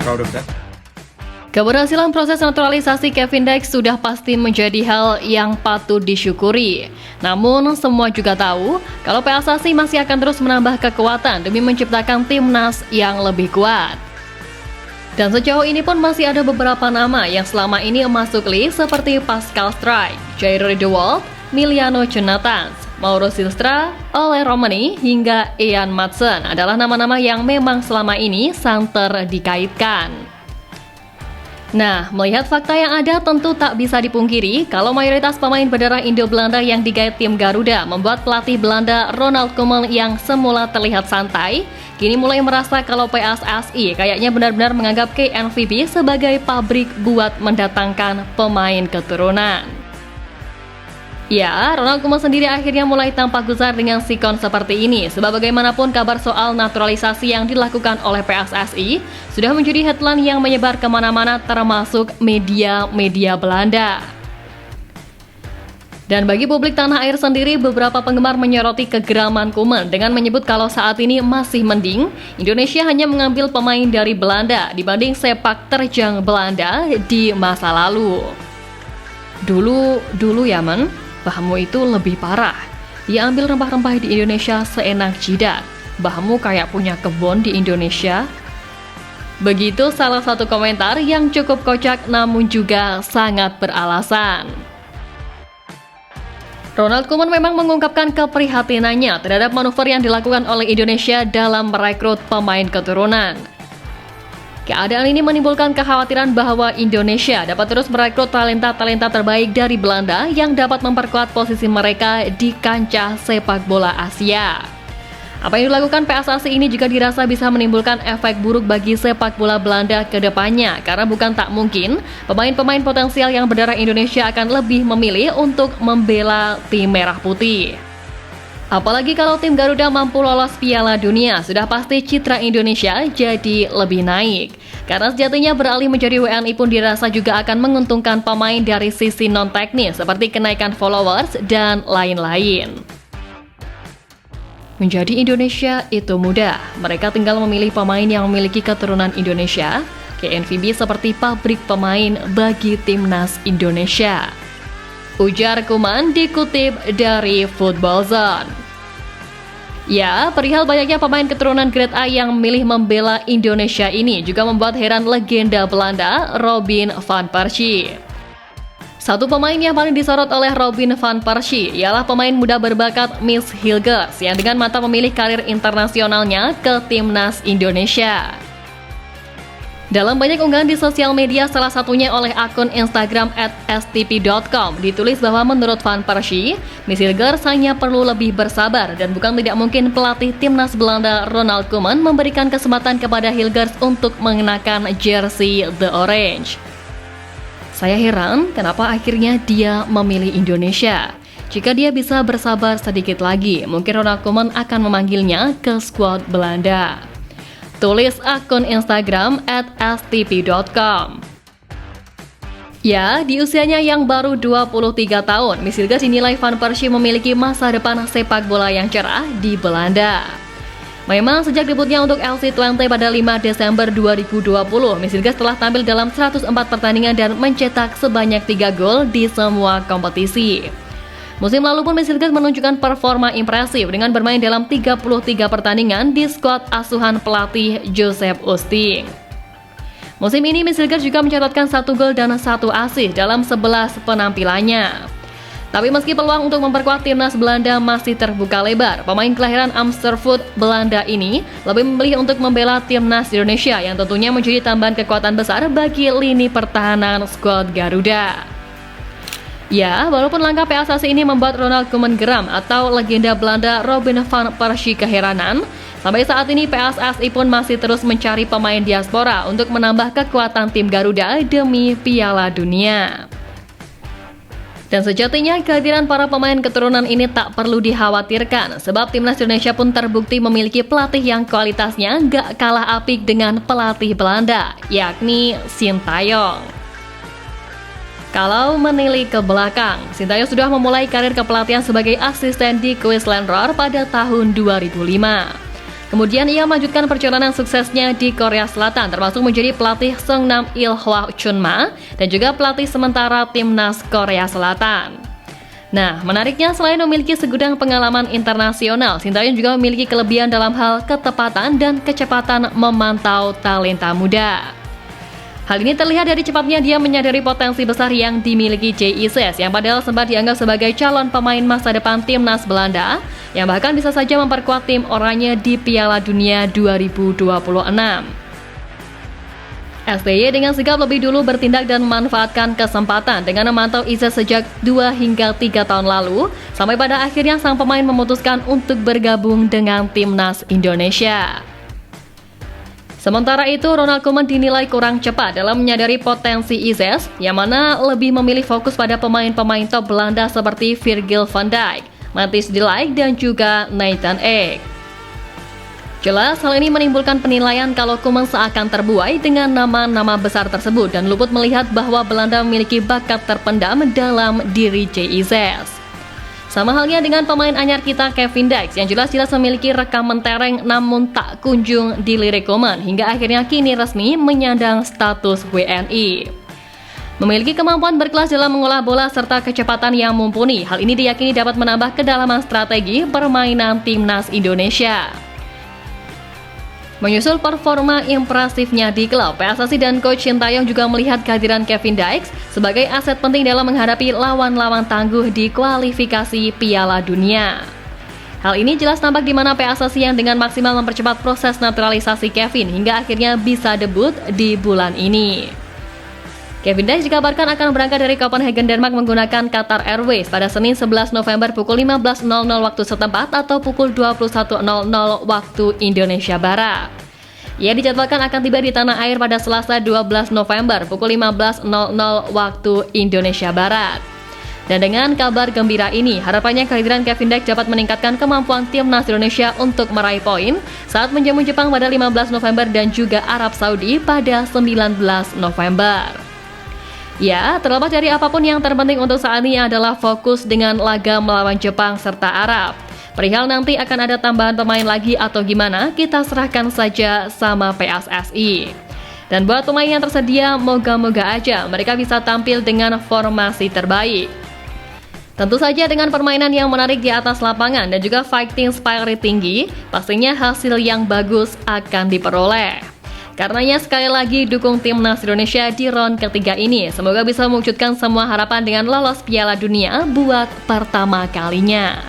proud of that. Keberhasilan proses naturalisasi Kevin Dijk sudah pasti menjadi hal yang patut disyukuri. Namun, semua juga tahu kalau PSSI masih akan terus menambah kekuatan demi menciptakan timnas yang lebih kuat. Dan sejauh ini pun masih ada beberapa nama yang selama ini masuk list seperti Pascal Struijk, Jair De Wolf, Miliano Jonathans, Mauro Silstra, Ole Romani, hingga Ian Maatsen adalah nama-nama yang memang selama ini santer dikaitkan. Nah, melihat fakta yang ada tentu tak bisa dipungkiri kalau mayoritas pemain berdarah Indo-Belanda yang digait tim Garuda membuat pelatih Belanda Ronald Koeman yang semula terlihat santai, kini mulai merasa kalau PSSI kayaknya benar-benar menganggap KNVB sebagai pabrik buat mendatangkan pemain keturunan. Ya, Ronald Koeman sendiri akhirnya mulai tampak gusar dengan sikon seperti ini, sebab bagaimanapun kabar soal naturalisasi yang dilakukan oleh PSSI sudah menjadi headline yang menyebar kemana-mana termasuk media-media Belanda. Dan bagi publik tanah air sendiri, beberapa penggemar menyoroti kegeraman Koeman dengan menyebut kalau saat ini masih mending Indonesia hanya mengambil pemain dari Belanda dibanding sepak terjang Belanda di masa lalu. Dulu ya men, Bahmu itu lebih parah. Dia ambil rempah-rempah di Indonesia seenak jidat. Bahmu kayak punya kebun di Indonesia. Begitu salah satu komentar yang cukup kocak namun juga sangat beralasan. Ronald Koeman memang mengungkapkan keprihatinannya terhadap manuver yang dilakukan oleh Indonesia dalam merekrut pemain keturunan. Keadaan ini menimbulkan kekhawatiran bahwa Indonesia dapat terus merekrut talenta-talenta terbaik dari Belanda yang dapat memperkuat posisi mereka di kancah sepak bola Asia. Apa yang dilakukan PSSI ini juga dirasa bisa menimbulkan efek buruk bagi sepak bola Belanda ke depannya, karena bukan tak mungkin pemain-pemain potensial yang berdarah Indonesia akan lebih memilih untuk membela tim merah putih. Apalagi kalau tim Garuda mampu lolos Piala Dunia, sudah pasti citra Indonesia jadi lebih naik. Karena sejatinya beralih menjadi WNI pun dirasa juga akan menguntungkan pemain dari sisi non-teknis seperti kenaikan followers dan lain-lain. Menjadi Indonesia itu mudah, mereka tinggal memilih pemain yang memiliki keturunan Indonesia. KNVB seperti pabrik pemain bagi timnas Indonesia. Ujar Koeman dikutip dari Football Zone. Ya, perihal banyaknya pemain keturunan Grade A yang memilih membela Indonesia ini juga membuat heran legenda Belanda, Robin van Persie. Satu pemain yang paling disorot oleh Robin van Persie ialah pemain muda berbakat Mies Hilgers yang dengan mata memilih karir internasionalnya ke timnas Indonesia. Dalam banyak unggahan di sosial media, salah satunya oleh akun Instagram @stp.com, ditulis bahwa menurut Van Persie, Mies Hilgers hanya perlu lebih bersabar dan bukan tidak mungkin pelatih timnas Belanda Ronald Koeman memberikan kesempatan kepada Hilgers untuk mengenakan jersey The Orange. Saya heran kenapa akhirnya dia memilih Indonesia. Jika dia bisa bersabar sedikit lagi, mungkin Ronald Koeman akan memanggilnya ke skuad Belanda. Tulis akun Instagram @stp.com. Ya, di usianya yang baru 23 tahun, Mies Hilgers dinilai Van Persie memiliki masa depan sepak bola yang cerah di Belanda. Memang sejak debutnya untuk LC20 pada 5 Desember 2020, Mies Hilgers telah tampil dalam 104 pertandingan dan mencetak sebanyak 3 gol di semua kompetisi. Musim lalu pun Mies Hilgers menunjukkan performa impresif dengan bermain dalam 33 pertandingan di skuad asuhan pelatih Joseph Oosting. Musim ini Mies Hilgers juga mencatatkan 1 gol dan 1 assist dalam 11 penampilannya. Tapi meski peluang untuk memperkuat timnas Belanda masih terbuka lebar, pemain kelahiran Amersfoort, Belanda ini lebih memilih untuk membela timnas Indonesia yang tentunya menjadi tambahan kekuatan besar bagi lini pertahanan skuad Garuda. Ya, walaupun langkah PSSI ini membuat Ronald Koeman geram atau legenda Belanda Robin van Persie keheranan, sampai saat ini PSSI pun masih terus mencari pemain diaspora untuk menambah kekuatan tim Garuda demi Piala Dunia. Dan sejatinya kehadiran para pemain keturunan ini tak perlu dikhawatirkan, sebab timnas Indonesia pun terbukti memiliki pelatih yang kualitasnya gak kalah apik dengan pelatih Belanda, yakni Sintayong. Kalau menilik ke belakang, Sintayong sudah memulai karir kepelatihan sebagai asisten di Queensland Roar pada tahun 2005. Kemudian ia melanjutkan perjalanan suksesnya di Korea Selatan, termasuk menjadi pelatih Seongnam Ilhwa Chunma dan juga pelatih sementara timnas Korea Selatan. Nah, menariknya selain memiliki segudang pengalaman internasional, Sintayong juga memiliki kelebihan dalam hal ketepatan dan kecepatan memantau talenta muda. Hal ini terlihat dari cepatnya dia menyadari potensi besar yang dimiliki JICS yang padahal sempat dianggap sebagai calon pemain masa depan timnas Belanda yang bahkan bisa saja memperkuat tim oranye di Piala Dunia 2026. STY dengan sigap lebih dulu bertindak dan memanfaatkan kesempatan dengan memantau Izes sejak 2 hingga 3 tahun lalu sampai pada akhirnya sang pemain memutuskan untuk bergabung dengan timnas Indonesia. Sementara itu, Ronald Koeman dinilai kurang cepat dalam menyadari potensi Izes, yang mana lebih memilih fokus pada pemain-pemain top Belanda seperti Virgil van Dijk, Matthijs de Ligt, dan juga Nathan Ake. Jelas, hal ini menimbulkan penilaian kalau Koeman seakan terbuai dengan nama-nama besar tersebut dan luput melihat bahwa Belanda memiliki bakat terpendam dalam diri JICS. Sama halnya dengan pemain anyar kita Kevin Dijk yang jelas-jelas memiliki rekam mentereng namun tak kunjung dilirik Koeman hingga akhirnya kini resmi menyandang status WNI. Memiliki kemampuan berkelas dalam mengolah bola serta kecepatan yang mumpuni, hal ini diyakini dapat menambah kedalaman strategi permainan timnas Indonesia. Menyusul performa impresifnya di klub, PSSI dan Coach Sintayong juga melihat kehadiran Kevin Dijk sebagai aset penting dalam menghadapi lawan-lawan tangguh di kualifikasi Piala Dunia. Hal ini jelas tampak di mana PSSI yang dengan maksimal mempercepat proses naturalisasi Kevin hingga akhirnya bisa debut di bulan ini. Kevin Dijk dikabarkan akan berangkat dari Copenhagen, Denmark menggunakan Qatar Airways pada Senin 11 November pukul 15.00 waktu setempat atau pukul 21.00 waktu Indonesia Barat. Ia dijadwalkan akan tiba di tanah air pada Selasa 12 November pukul 15.00 waktu Indonesia Barat. Dan dengan kabar gembira ini, harapannya kehadiran Kevin Dijk dapat meningkatkan kemampuan timnas Indonesia untuk meraih poin saat menjamu Jepang pada 15 November dan juga Arab Saudi pada 19 November. Ya, terlepas dari apapun yang terpenting untuk saat ini adalah fokus dengan laga melawan Jepang serta Arab. Perihal nanti akan ada tambahan pemain lagi atau gimana, kita serahkan saja sama PSSI. Dan buat pemain yang tersedia, moga-moga aja mereka bisa tampil dengan formasi terbaik. Tentu saja dengan permainan yang menarik di atas lapangan dan juga fighting spirit tinggi, pastinya hasil yang bagus akan diperoleh. Karenanya sekali lagi dukung timnas Indonesia di round ketiga ini. Semoga bisa mewujudkan semua harapan dengan lolos Piala Dunia buat pertama kalinya.